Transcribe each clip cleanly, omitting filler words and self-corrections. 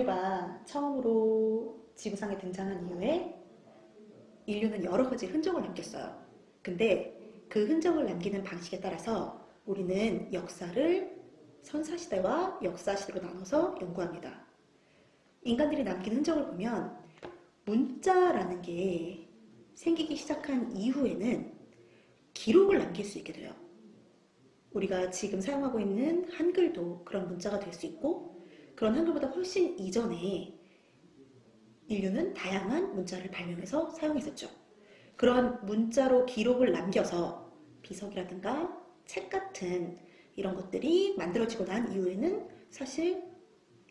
인류가 처음으로 지구상에 등장한 이후에 인류는 여러 가지 흔적을 남겼어요. 근데 그 흔적을 남기는 방식에 따라서 우리는 역사를 선사시대와 역사시대로 나눠서 연구합니다. 인간들이 남긴 흔적을 보면 문자라는 게 생기기 시작한 이후에는 기록을 남길 수 있게 돼요. 우리가 지금 사용하고 있는 한글도 그런 문자가 될 수 있고, 그런 한글보다 훨씬 이전에 인류는 다양한 문자를 발명해서 사용했었죠. 그런 문자로 기록을 남겨서 비석이라든가 책 같은 이런 것들이 만들어지고 난 이후에는 사실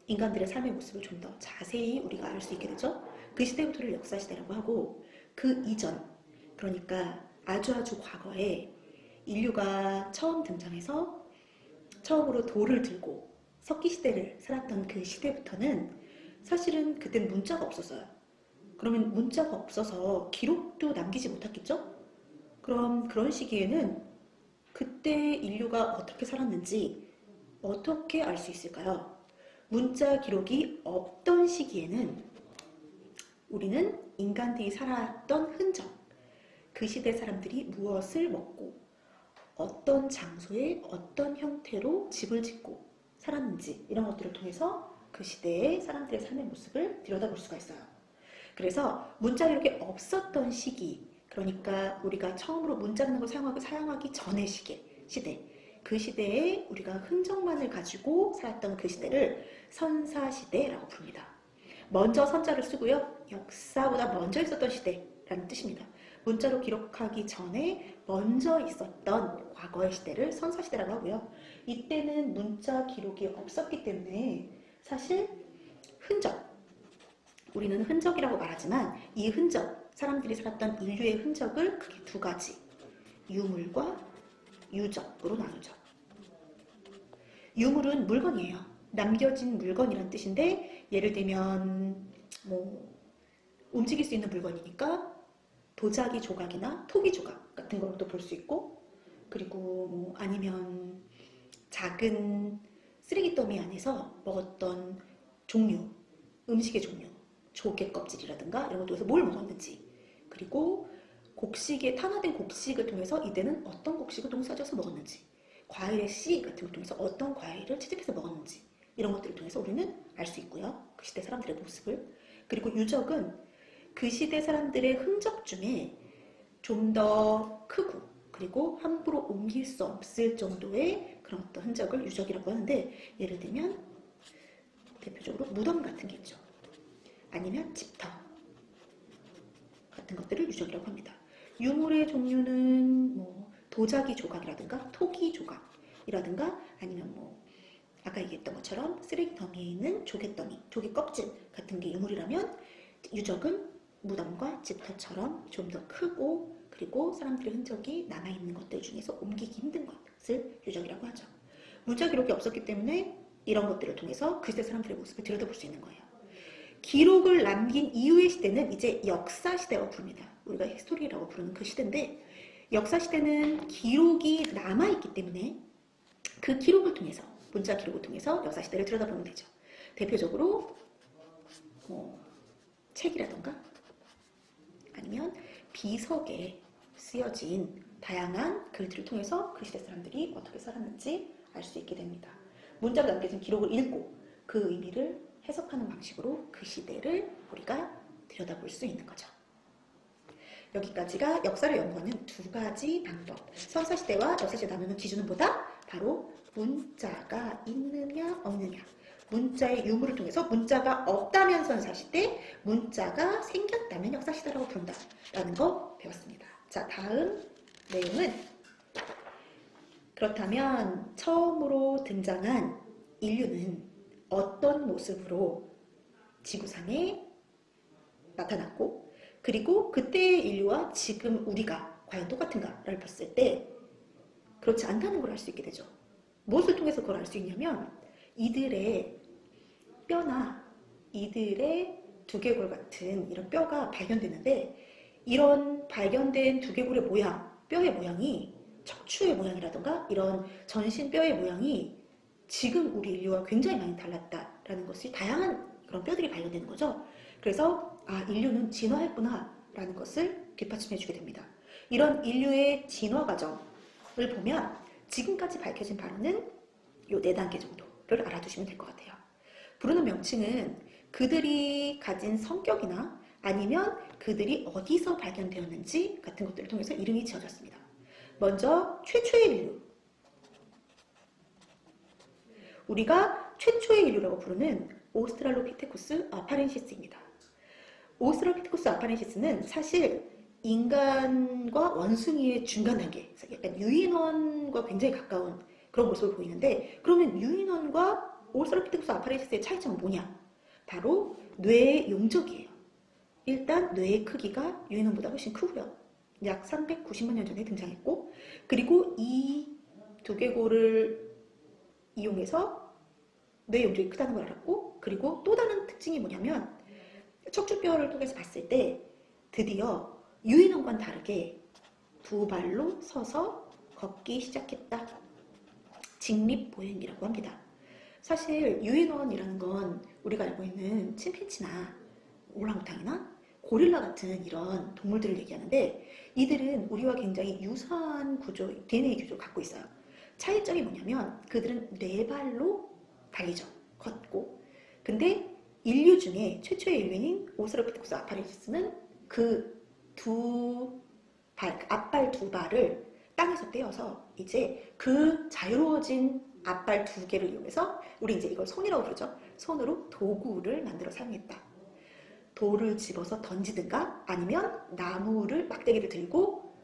인간들의 삶의 모습을 좀 더 자세히 우리가 알 수 있게 되죠. 그 시대부터를 역사시대라고 하고, 그 이전, 그러니까 아주 과거에 인류가 처음 등장해서 처음으로 돌을 들고 석기시대를 살았던 그 시대부터는 사실은 그땐 문자가 없었어요. 그러면 문자가 없어서 기록도 남기지 못했겠죠? 그럼 그런 시기에는 그때 인류가 어떻게 살았는지 어떻게 알 수 있을까요? 문자 기록이 없던 시기에는 우리는 인간들이 살았던 흔적, 그 시대 사람들이 무엇을 먹고 어떤 장소에 어떤 형태로 집을 짓고 살았는지 이런 것들을 통해서 그 시대의 사람들의 삶의 모습을 들여다볼 수가 있어요. 그래서 문자 기록이 없었던 시기, 그러니까 우리가 처음으로 문자라는 걸 사용하기 전의 시대, 그 시대에 우리가 흔적만을 가지고 살았던 그 시대를 선사시대라고 부릅니다. 먼저 선자를 쓰고요. 역사보다 먼저 있었던 시대라는 뜻입니다. 문자로 기록하기 전에 먼저 있었던 과거의 시대를 선사시대라고 하고요. 이때는 문자 기록이 없었기 때문에 사실 흔적, 우리는 흔적이라고 말하지만 이 흔적, 사람들이 살았던 인류의 흔적을 크게 두 가지, 유물과 유적으로 나누죠. 유물은 물건이에요. 남겨진 물건이란 뜻인데, 예를 들면 움직일 수 있는 물건이니까 도자기 조각이나 토기 조각 같은 것도 볼 수 있고, 그리고 아니면 작은 쓰레기 더미 안에서 먹었던 종류, 음식의 종류, 조개 껍질이라든가 이런 것 통해서 뭘 먹었는지, 그리고 탄화된 곡식을 통해서 이때는 어떤 곡식을 동사져서 먹었는지, 과일의 씨 같은 걸 통해서 어떤 과일을 채집해서 먹었는지, 이런 것들을 통해서 우리는 알 수 있고요. 그 시대 사람들의 모습을. 그리고 유적은 그 시대 사람들의 흔적 중에 좀 더 크고, 그리고 함부로 옮길 수 없을 정도의 그런 어떤 흔적을 유적이라고 하는데, 예를 들면 대표적으로 무덤 같은 게 있죠. 아니면 집터 같은 것들을 유적이라고 합니다. 유물의 종류는 도자기 조각이라든가 토기 조각이라든가, 아니면 아까 얘기했던 것처럼 쓰레기 더미에 있는 조개 더미, 조개 껍질 같은 게 유물이라면, 유적은 무덤과 집터처럼 좀 더 크고, 그리고 사람들의 흔적이 남아있는 것들 중에서 옮기기 힘든 것을 유적이라고 하죠. 문자 기록이 없었기 때문에 이런 것들을 통해서 그 시대 사람들의 모습을 들여다볼 수 있는 거예요. 기록을 남긴 이후의 시대는 이제 역사시대라고 부릅니다. 우리가 히스토리라고 부르는 그 시대인데, 역사시대는 기록이 남아있기 때문에 그 기록을 통해서, 문자 기록을 통해서 역사시대를 들여다보면 되죠. 대표적으로 책이라던가 아니면 비석에 쓰여진 다양한 글들을 통해서 그 시대 사람들이 어떻게 살았는지 알 수 있게 됩니다. 문자로 남겨진 기록을 읽고 그 의미를 해석하는 방식으로 그 시대를 우리가 들여다볼 수 있는 거죠. 여기까지가 역사를 연구하는 두 가지 방법. 선사시대와 역사시대 나누는 기준은 뭐다? 바로 문자가 있느냐 없느냐. 문자의 유무를 통해서 문자가 없다면 선사시대, 문자가 생겼다면 역사시대라고 부른다 라는 거 배웠습니다. 자, 다음 내용은, 그렇다면 처음으로 등장한 인류는 어떤 모습으로 지구상에 나타났고, 그리고 그때의 인류와 지금 우리가 과연 똑같은가를 봤을 때 그렇지 않다는 걸 알 수 있게 되죠. 무엇을 통해서 그걸 알 수 있냐면, 이들의 뼈나 이들의 두개골 같은 이런 뼈가 발견되는데, 이런 발견된 두개골의 모양, 뼈의 모양이, 척추의 모양이라던가 이런 전신 뼈의 모양이 지금 우리 인류와 굉장히 많이 달랐다라는 것이 다양한 그런 뼈들이 발견되는 거죠. 그래서 인류는 진화했구나 라는 것을 뒷받침해 주게 됩니다. 이런 인류의 진화 과정을 보면 지금까지 밝혀진 바로는 요 4단계 정도를 알아두시면 될 것 같아요. 부르는 명칭은 그들이 가진 성격이나 아니면 그들이 어디서 발견되었는지 같은 것들을 통해서 이름이 지어졌습니다. 먼저 최초의 인류. 우리가 최초의 인류라고 부르는 오스트랄로피테쿠스 아파렌시스입니다. 오스트랄로피테쿠스 아파렌시스는 사실 인간과 원숭이의 중간 단계, 약간 유인원과 굉장히 가까운 그런 모습을 보이는데, 그러면 유인원과 오스트랄로피테쿠스 아파렌시스의 차이점은 뭐냐? 바로 뇌의 용적이에요. 일단 뇌의 크기가 유인원보다 훨씬 크고요. 약 390만 년 전에 등장했고, 그리고 이 두개골을 이용해서 뇌 용적이 크다는 걸 알았고, 그리고 또 다른 특징이 뭐냐면 척추뼈를 통해서 봤을 때 드디어 유인원과는 다르게 두 발로 서서 걷기 시작했다. 직립보행이라고 합니다. 사실 유인원이라는 건 우리가 알고 있는 침팬지나 오랑우탕이나 고릴라 같은 이런 동물들을 얘기하는데, 이들은 우리와 굉장히 유사한 구조, DNA 구조를 갖고 있어요. 차이점이 뭐냐면 그들은 네 발로 달리죠. 걷고. 근데 인류 중에 최초의 인류인 오스트랄로피테쿠스 아파렌시스는 그 앞발 두 발을 땅에서 떼어서 이제 그 자유로워진 앞발 2개를 이용해서, 우리 이제 이걸 손이라고 부르죠. 손으로 도구를 만들어 사용했다. 돌을 집어서 던지든가 아니면 나무를 막대기를 들고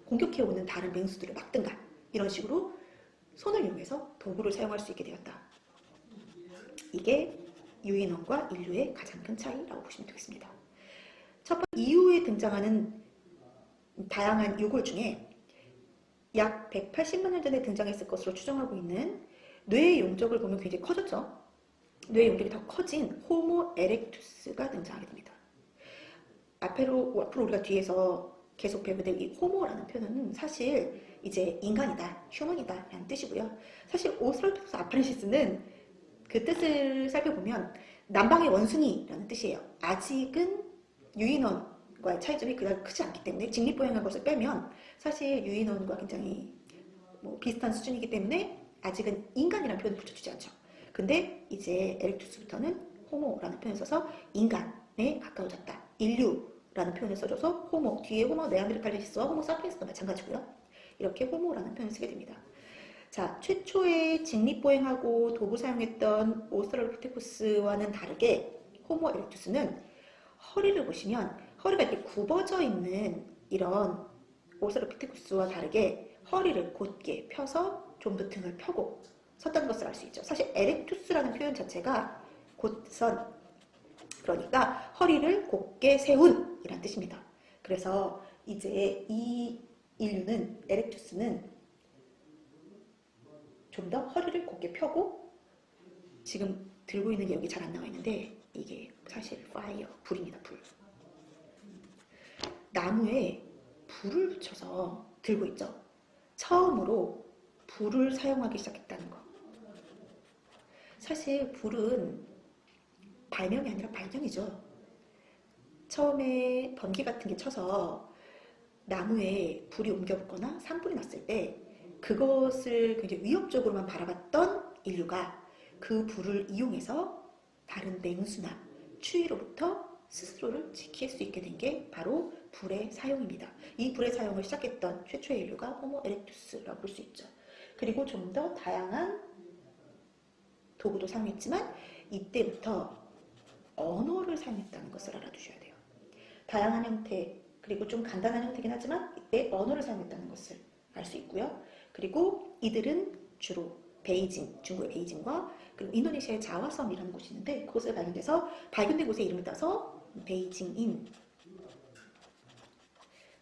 공격해오는 다른 맹수들을 막든가, 이런 식으로 손을 이용해서 도구를 사용할 수 있게 되었다. 이게 유인원과 인류의 가장 큰 차이라고 보시면 되겠습니다. 첫 번째, 이후에 등장하는 다양한 유골 중에 약 180만 년 전에 등장했을 것으로 추정하고 있는 뇌의 용적을 보면 굉장히 커졌죠. 뇌의 용적이 더 커진 호모 에렉투스가 등장하게 됩니다. 앞으로 우리가 뒤에서 계속 배우게 될 이 호모라는 표현은 사실 이제 인간이다, 휴먼이다 라는 뜻이고요. 사실 오스트랄로피테쿠스 아파렌시스는 그 뜻을 살펴보면 남방의 원숭이라는 뜻이에요. 아직은 유인원과의 차이점이 그다지 크지 않기 때문에, 직립보행한 것을 빼면 사실 유인원과 굉장히 비슷한 수준이기 때문에 아직은 인간이라는 표현을 붙여주지 않죠. 근데 이제 에렉투스부터는 호모라는 표현을 써서 인간에 가까워졌다. 인류라는 표현을 써줘서 호모, 뒤에 호모 네안데르탈렌시스와 호모 사피엔스도 마찬가지고요. 이렇게 호모라는 표현을 쓰게 됩니다. 자, 최초의 직립보행하고 도구 사용했던 오스트랄로피테쿠스와는 다르게 호모 에렉투스는 허리를 보시면 허리가 이렇게 굽어져 있는, 이런 오스트랄로피테쿠스와 다르게 허리를 곧게 펴서 좀 더 등을 펴고 섰다는 것을 알 수 있죠. 사실 에렉투스라는 표현 자체가 곧선, 그러니까 허리를 곧게 세운 이란 뜻입니다. 그래서 이제 이 인류는, 에렉투스는 좀 더 허리를 곧게 펴고, 지금 들고 있는 게 여기 잘 안 나와 있는데 이게 사실 파이어, 불입니다. 불. 나무에 불을 붙여서 들고 있죠. 처음으로 불을 사용하기 시작했다는 거. 사실 불은 발명이 아니라 발견이죠. 처음에 번개 같은 게 쳐서 나무에 불이 옮겨 붙거나 산불이 났을 때 그것을 굉장히 위협적으로만 바라봤던 인류가 그 불을 이용해서 다른 맹수나 추위로부터 스스로를 지킬 수 있게 된 게 바로 불의 사용입니다. 이 불의 사용을 시작했던 최초의 인류가 호모 에렉투스라고 볼 수 있죠. 그리고 좀 더 다양한 도구도 사용했지만 이때부터 언어를 사용했다는 것을 알아두셔야 돼요. 다양한 형태, 그리고 좀 간단한 형태긴 하지만 이때 언어를 사용했다는 것을 알 수 있고요. 그리고 이들은 주로 베이징, 중국의 베이징과 그리고 인도네시아의 자와섬이라는 곳이 있는데, 그곳에 발견된 곳의 이름을 따서 베이징인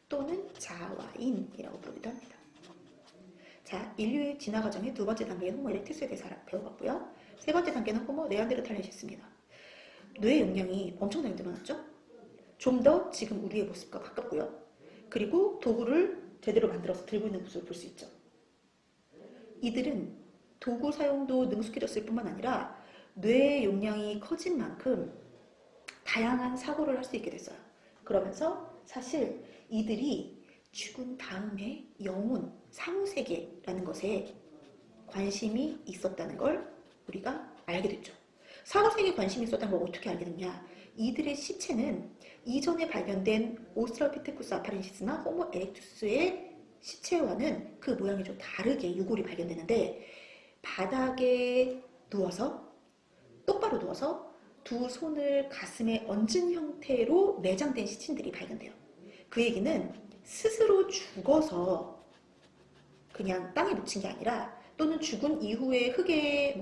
또는 자와인이라고 부르기도 합니다. 자, 인류의 진화 과정의 두 번째 단계는 호모 에렉투스에 대해서 배워봤고요. 세 번째 단계는 호모 네안데르탈렌시스입니다. 뇌의 용량이 엄청나게 늘어났죠? 좀 더 지금 우리의 모습과 가깝고요. 그리고 도구를 제대로 만들어서 들고 있는 모습을 볼 수 있죠. 이들은 도구 사용도 능숙해졌을 뿐만 아니라 뇌 용량이 커진 만큼 다양한 사고를 할 수 있게 됐어요. 그러면서 사실 이들이 죽은 다음에 영혼, 사후세계라는 것에 관심이 있었다는 걸 우리가 알게 됐죠. 사후세계에 관심이 있었다는 걸 어떻게 알게 됐냐? 이들의 시체는 이전에 발견된 오스트랄피테쿠스 아파렌시스나 호모 에렉투스의 시체와는 그 모양이 좀 다르게 유골이 발견되는데, 바닥에 누워서 똑바로 누워서 두 손을 가슴에 얹은 형태로 내장된 시신들이 발견돼요. 그 얘기는 스스로 죽어서 그냥 땅에 묻힌 게 아니라, 또는 죽은 이후에 흙에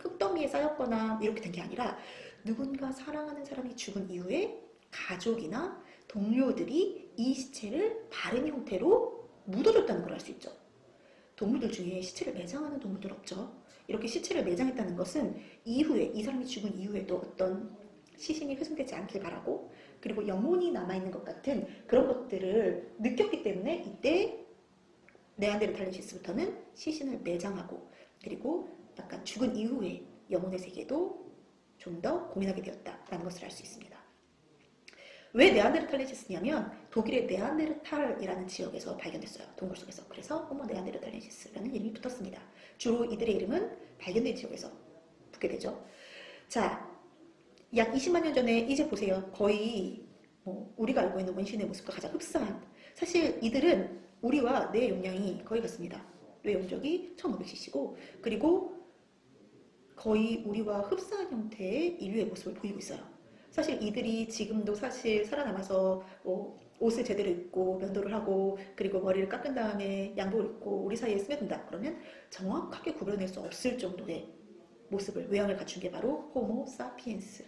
흙더미에 쌓였거나 이렇게 된 게 아니라, 누군가 사랑하는 사람이 죽은 이후에 가족이나 동료들이 이 시체를 바른 형태로 묻어줬다는 걸 알 수 있죠. 동물들 중에 시체를 매장하는 동물들 없죠. 이렇게 시체를 매장했다는 것은 이후에, 이 사람이 죽은 이후에도 어떤 시신이 훼손되지 않길 바라고, 그리고 영혼이 남아있는 것 같은 그런 것들을 느꼈기 때문에 이때 네안데르탈렌시스부터는 시신을 매장하고, 그리고 약간 죽은 이후에 영혼의 세계도 좀 더 고민하게 되었다라는 것을 알 수 있습니다. 왜 네안데르탈렌시스냐면 독일의 네안데르탈이라는 지역에서 발견됐어요. 동굴 속에서. 그래서 호모 네안데르탈렌시스라는 이름이 붙었습니다. 주로 이들의 이름은 발견된 지역에서 붙게 되죠. 자, 약 20만 년 전에 이제 보세요. 거의 우리가 알고 있는 원신의 모습과 가장 흡사한, 사실 이들은 우리와 뇌 용량이 거의 같습니다. 뇌 용적이 1500cc고, 그리고 거의 우리와 흡사한 형태의 인류의 모습을 보이고 있어요. 사실 이들이 지금도 사실 살아남아서 옷을 제대로 입고 면도를 하고, 그리고 머리를 깎은 다음에 양복을 입고 우리 사이에 스며든다 그러면 정확하게 구별해낼 수 없을 정도의 모습을, 외양을 갖춘 게 바로 호모 사피엔스,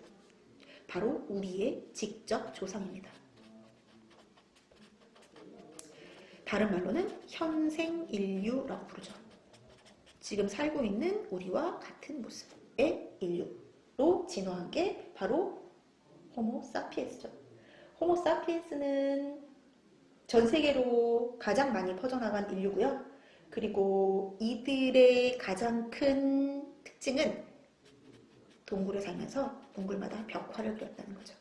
바로 우리의 직접 조상입니다. 다른 말로는 현생 인류라고 부르죠. 지금 살고 있는 우리와 같은 모습의 인류로 진화한 게 바로 호모 사피엔스죠. 호모 사피엔스는 전 세계로 가장 많이 퍼져나간 인류고요. 그리고 이들의 가장 큰 특징은 동굴에 살면서 동굴마다 벽화를 그렸다는 거죠.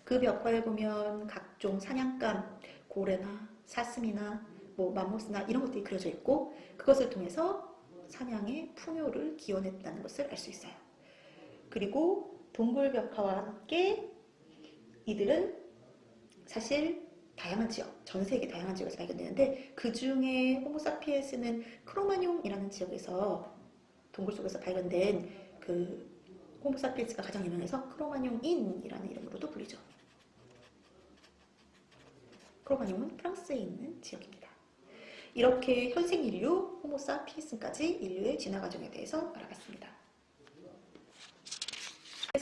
그 벽화에 보면 각종 사냥감, 고래나 사슴이나 맘모스나 이런 것들이 그려져 있고, 그것을 통해서 사냥의 풍요를 기원했다는 것을 알 수 있어요. 그리고 동굴 벽화와 함께 이들은 사실 다양한 지역, 전 세계 다양한 지역에서 발견되는데, 그 중에 호모사피엔스는 크로마뇽이라는 지역에서 동굴 속에서 발견된 그 호모사피엔스가 가장 유명해서 크로마뇽인이라는 이름으로도 불리죠. 크로마뇽은 프랑스에 있는 지역입니다. 이렇게 현생 인류, 호모사피엔스까지 인류의 진화 과정에 대해서 알아봤습니다.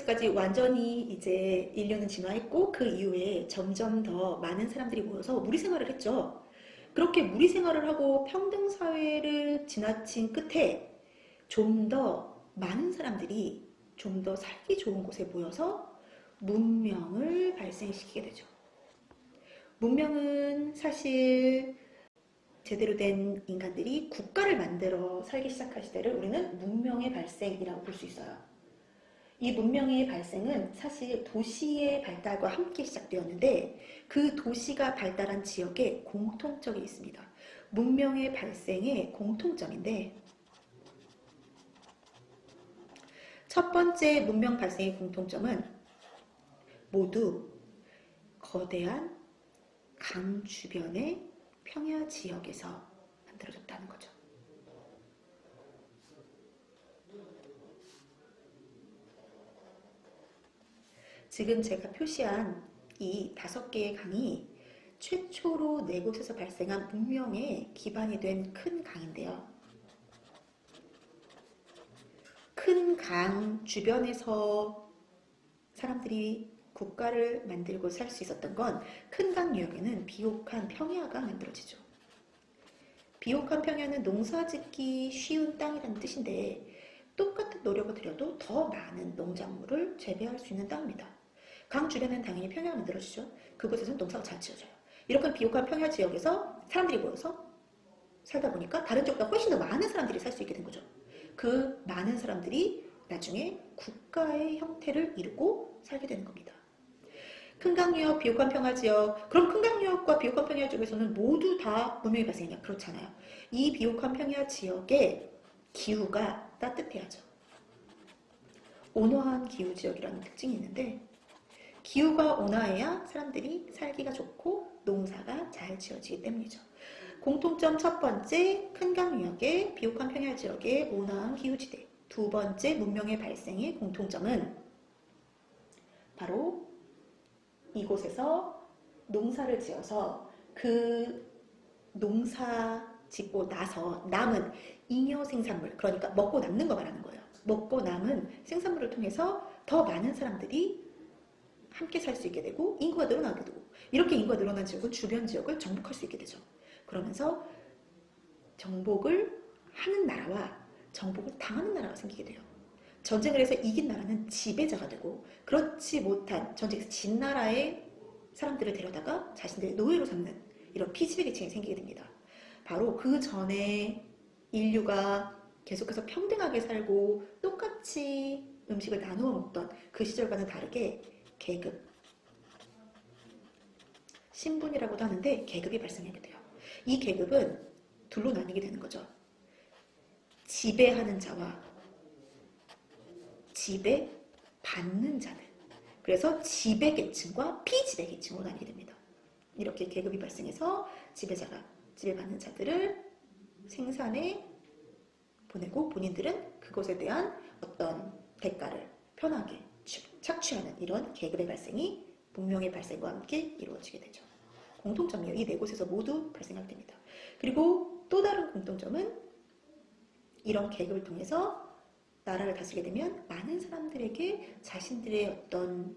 까지 완전히 이제 인류는 진화했고, 그 이후에 점점 더 많은 사람들이 모여서 무리 생활을 했죠. 그렇게 무리 생활을 하고 평등 사회를 지나친 끝에 좀 더 많은 사람들이 좀 더 살기 좋은 곳에 모여서 문명을 발생시키게 되죠. 문명은 사실 제대로 된 인간들이 국가를 만들어 살기 시작할 시대를 우리는 문명의 발생이라고 볼 수 있어요. 이 문명의 발생은 사실 도시의 발달과 함께 시작되었는데, 그 도시가 발달한 지역에 공통점이 있습니다. 문명의 발생의 공통점인데, 첫 번째 문명 발생의 공통점은 모두 거대한 강 주변의 평야 지역에서 만들어졌다는 거죠. 지금 제가 표시한 이 5개의 강이 최초로 4곳에서 발생한 문명의 기반이 된 큰 강인데요. 큰 강 주변에서 사람들이 국가를 만들고 살 수 있었던 건, 큰 강 유역에는 비옥한 평야가 만들어지죠. 비옥한 평야는 농사짓기 쉬운 땅이라는 뜻인데, 똑같은 노력을 들여도 더 많은 농작물을 재배할 수 있는 땅입니다. 강 주변에는 당연히 평야가 만들어지죠. 그곳에서는 농사가 잘 지어져요. 이렇게 비옥한 평야 지역에서 사람들이 모여서 살다 보니까 다른 지역보다 훨씬 더 많은 사람들이 살 수 있게 된 거죠. 그 많은 사람들이 나중에 국가의 형태를 이루고 살게 되는 겁니다. 큰강유역, 비옥한 평야지역. 그럼 큰강유역과 비옥한 평야지역에서는 모두 다 문명이 발생이냐? 그렇잖아요. 이 비옥한 평야지역의 기후가 따뜻해야죠. 온화한 기후지역이라는 특징이 있는데 기후가 온화해야 사람들이 살기가 좋고 농사가 잘 지어지기 때문이죠. 공통점 첫 번째, 큰강유역의 비옥한 평야지역의 온화한 기후지대. 두 번째, 문명의 발생의 공통점은 바로 이곳에서 농사를 지어서 그 농사 짓고 나서 남은 잉여 생산물, 그러니까 먹고 남는 거 말하는 거예요. 먹고 남은 생산물을 통해서 더 많은 사람들이 함께 살 수 있게 되고 인구가 늘어나게 되고 이렇게 인구가 늘어난 지역은 주변 지역을 정복할 수 있게 되죠. 그러면서 정복을 하는 나라와 정복을 당하는 나라가 생기게 돼요. 전쟁을 해서 이긴 나라는 지배자가 되고 그렇지 못한 전쟁에서 진 나라의 사람들을 데려다가 자신들의 노예로 삼는 이런 피지배 계층이 생기게 됩니다. 바로 그 전에 인류가 계속해서 평등하게 살고 똑같이 음식을 나누어 먹던 그 시절과는 다르게 계급, 신분이라고도 하는데 계급이 발생하게 돼요. 이 계급은 둘로 나뉘게 되는 거죠. 지배하는 자와 지배받는 자들. 그래서 지배계층과 피지배계층으로 나뉘게 됩니다. 이렇게 계급이 발생해서 지배자가 지배받는 자들을 생산에 보내고 본인들은 그것에 대한 어떤 대가를 편하게 착취하는 이런 계급의 발생이 문명의 발생과 함께 이루어지게 되죠. 공통점이에요. 이 네 곳에서 모두 발생하게 됩니다. 그리고 또 다른 공통점은 이런 계급을 통해서 나라를 다스리게 되면 많은 사람들에게 자신들의 어떤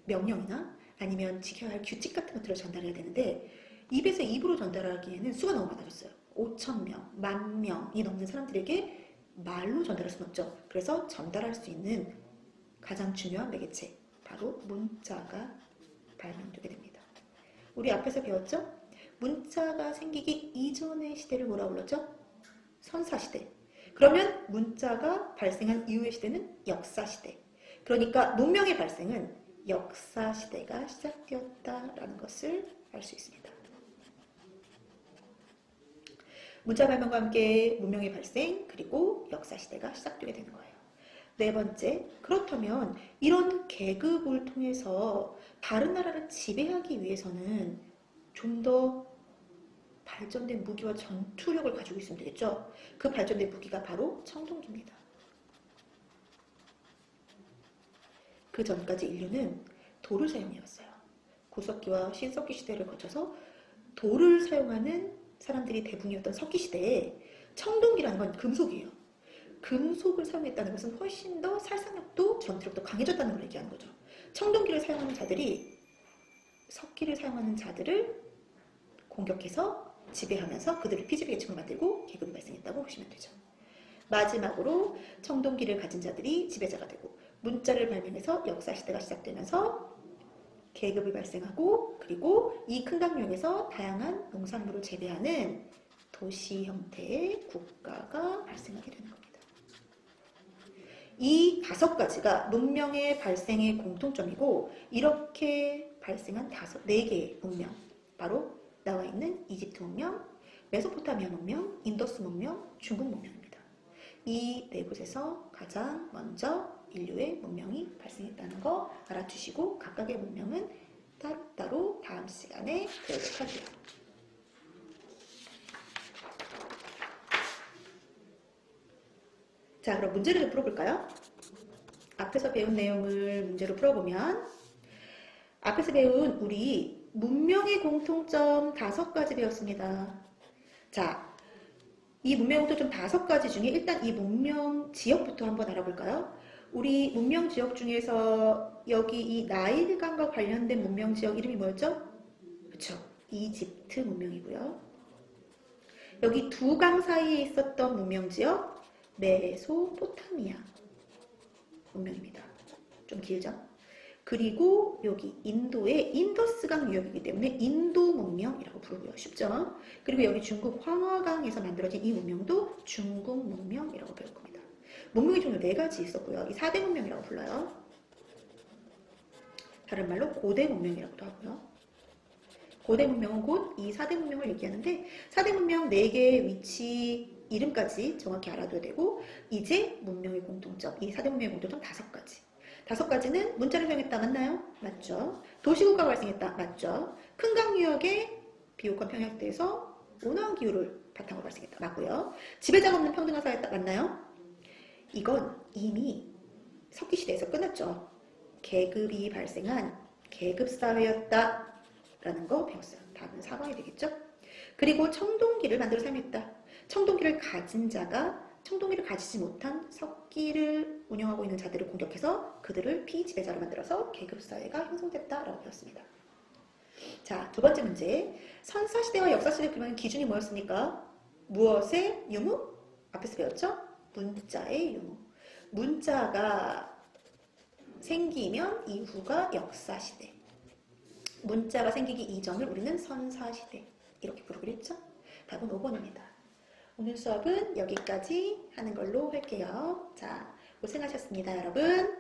명령이나 아니면 지켜야 할 규칙 같은 것들을 전달해야 되는데 입에서 입으로 전달하기에는 수가 너무 많아졌어요. 5,000명, 10,000명이 넘는 사람들에게 말로 전달할 수는 없죠. 그래서 전달할 수 있는 가장 중요한 매개체, 바로 문자가 발명되게 됩니다. 우리 앞에서 배웠죠? 문자가 생기기 이전의 시대를 뭐라고 불렀죠? 선사시대. 그러면 문자가 발생한 이후의 시대는 역사시대. 그러니까 문명의 발생은 역사시대가 시작되었다라는 것을 알 수 있습니다. 문자 발명과 함께 문명의 발생 그리고 역사시대가 시작되게 되는 거예요. 네 번째, 그렇다면 이런 계급을 통해서 다른 나라를 지배하기 위해서는 좀 더 발전된 무기와 전투력을 가지고 있으면 되겠죠. 그 발전된 무기가 바로 청동기입니다. 그 전까지 인류는 돌을 사용해왔어요. 구석기와 신석기 시대를 거쳐서 돌을 사용하는 사람들이 대부분이었던 석기 시대에 청동기라는 건 금속이에요. 금속을 사용했다는 것은 훨씬 더 살상력도 전투력도 강해졌다는 걸 얘기하는 거죠. 청동기를 사용하는 자들이 석기를 사용하는 자들을 공격해서 지배하면서 그들을 피지배 계층을 만들고 계급이 발생했다고 보시면 되죠. 마지막으로 청동기를 가진 자들이 지배자가 되고 문자를 발명해서 역사시대가 시작되면서 계급이 발생하고 그리고 이 큰강유역에서 다양한 농산물을 재배하는 도시 형태의 국가가 발생하게 되는 겁니다. 이 5가지가 문명의 발생의 공통점이고 이렇게 발생한 4개의 문명, 바로 나와 있는 이집트 문명, 메소포타미아 문명, 인더스 문명, 중국 문명입니다. 이 네 곳에서 가장 먼저 인류의 문명이 발생했다는 거 알아두시고 각각의 문명은 따로따로 다음 시간에 배우도록 할게요. 자, 그럼 문제를 좀 풀어볼까요? 앞에서 배운 내용을 문제로 풀어보면 앞에서 배운 우리 문명의 공통점 5가지 배웠습니다. 자, 이 문명 공통점 5가지 중에 일단 이 문명 지역부터 한번 알아볼까요? 우리 문명 지역 중에서 여기 이 나일강과 관련된 문명 지역 이름이 뭐였죠? 그쵸, 이집트 문명이고요. 여기 두 강 사이에 있었던 문명 지역 메소포타미아 문명입니다. 좀 길죠? 그리고 여기 인도의 인더스강 유역이기 때문에 인도 문명이라고 부르고요. 쉽죠? 그리고 여기 중국 황허강에서 만들어진 이 문명도 중국 문명이라고 배울 겁니다. 문명의 종류 4가지 있었고요. 이 4대 문명이라고 불러요. 다른 말로 고대 문명이라고도 하고요. 고대 문명은 곧 이 4대 문명을 얘기하는데 4대 문명 4개의 위치 이름까지 정확히 알아둬야 되고 이제 문명의 공통점, 이 4대 문명의 공통점 5가지. 5가지는 문자를 사용했다. 맞나요? 맞죠. 도시국가가 발생했다. 맞죠. 큰 강 유역의 비옥한 평야지대에서 온화한 기후를 바탕으로 발생했다. 맞고요. 지배자가 없는 평등한 사회였다. 맞나요? 이건 이미 석기시대에서 끝났죠. 계급이 발생한 계급사회였다 라는 거 배웠어요. 답은 4번이 되겠죠. 그리고 청동기를 만들어 사용했다. 청동기를 가진 자가 청동기를 가지지 못한 석기를 운영하고 있는 자들을 공격해서 그들을 피지배자로 만들어서 계급사회가 형성됐다라고 배웠습니다. 자, 두 번째 문제. 선사시대와 역사시대 규명의 기준이 뭐였습니까? 무엇의 유무? 앞에서 배웠죠? 문자의 유무. 문자가 생기면 이후가 역사시대. 문자가 생기기 이전을 우리는 선사시대. 이렇게 부르기로 했죠? 답은 5번입니다. 오늘 수업은 여기까지 하는 걸로 할게요. 자, 고생하셨습니다, 여러분.